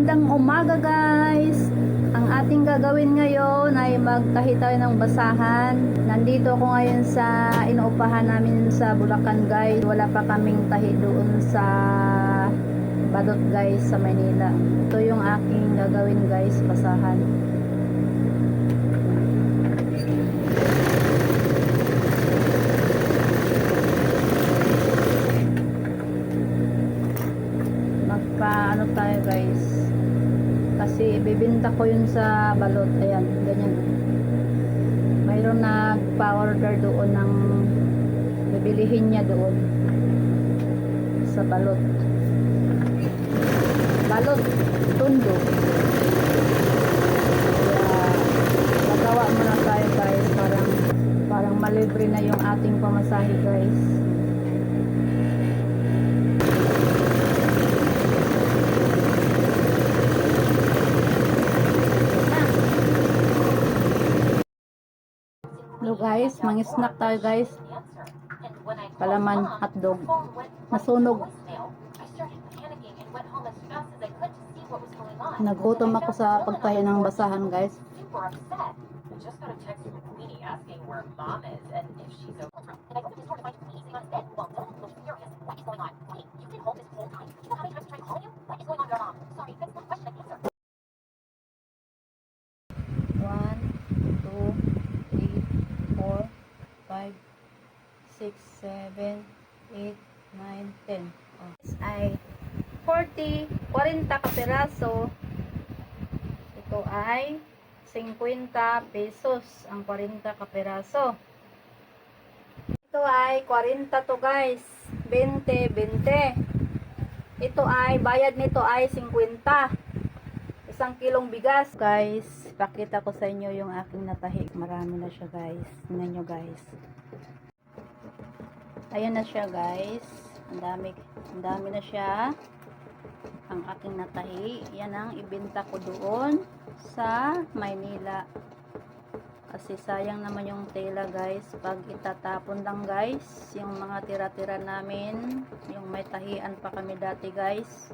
Magandang umaga guys! Ang ating gagawin ngayon ay magtahi tayo ng basahan. Nandito ako ngayon sa inuupahan namin sa Bulacan guys. Wala pa kaming tahi doon sa Balot guys sa Manila. Ito yung aking gagawin guys, basahan. Magpaano tayo guys, kasi ibibinta ko yun sa Balot. Ayan, ganyan. Mayroon nagpa-order doon ng bibilihin niya doon sa Balot. Balot, Tondo. Kaya gagawa muna tayo guys, parang malibre na yung ating pamasahe guys. Hello guys, mang-snack tayo guys. Palaman, hotdog. Nasunog. Nagutom ako sa pagtahi ng basahan guys. One, two, 5, 6, 7, 8, 9, 10. Oh. Ay 40 ka peraso. Ito ay 50 pesos ang 40 ka peraso. Ito ay 40 to guys. 20. Ito ay bayad nito ay 50. Isang kilong bigas guys. Pakita ko sa inyo yung aking natahi. Marami na siya guys. Tingnan nyo guys. Ayan na siya guys. Ang dami na siya. Ang aking natahi. Yan ang ibenta ko doon sa Maynila. Kasi sayang naman yung tela guys. Pag itatapon lang guys. Yung mga tira-tira namin. Yung may tahian pa kami dati guys.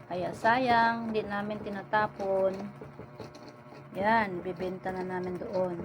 Kaya sayang, hindi namin tinatapon. Yan, bibenta na namin doon.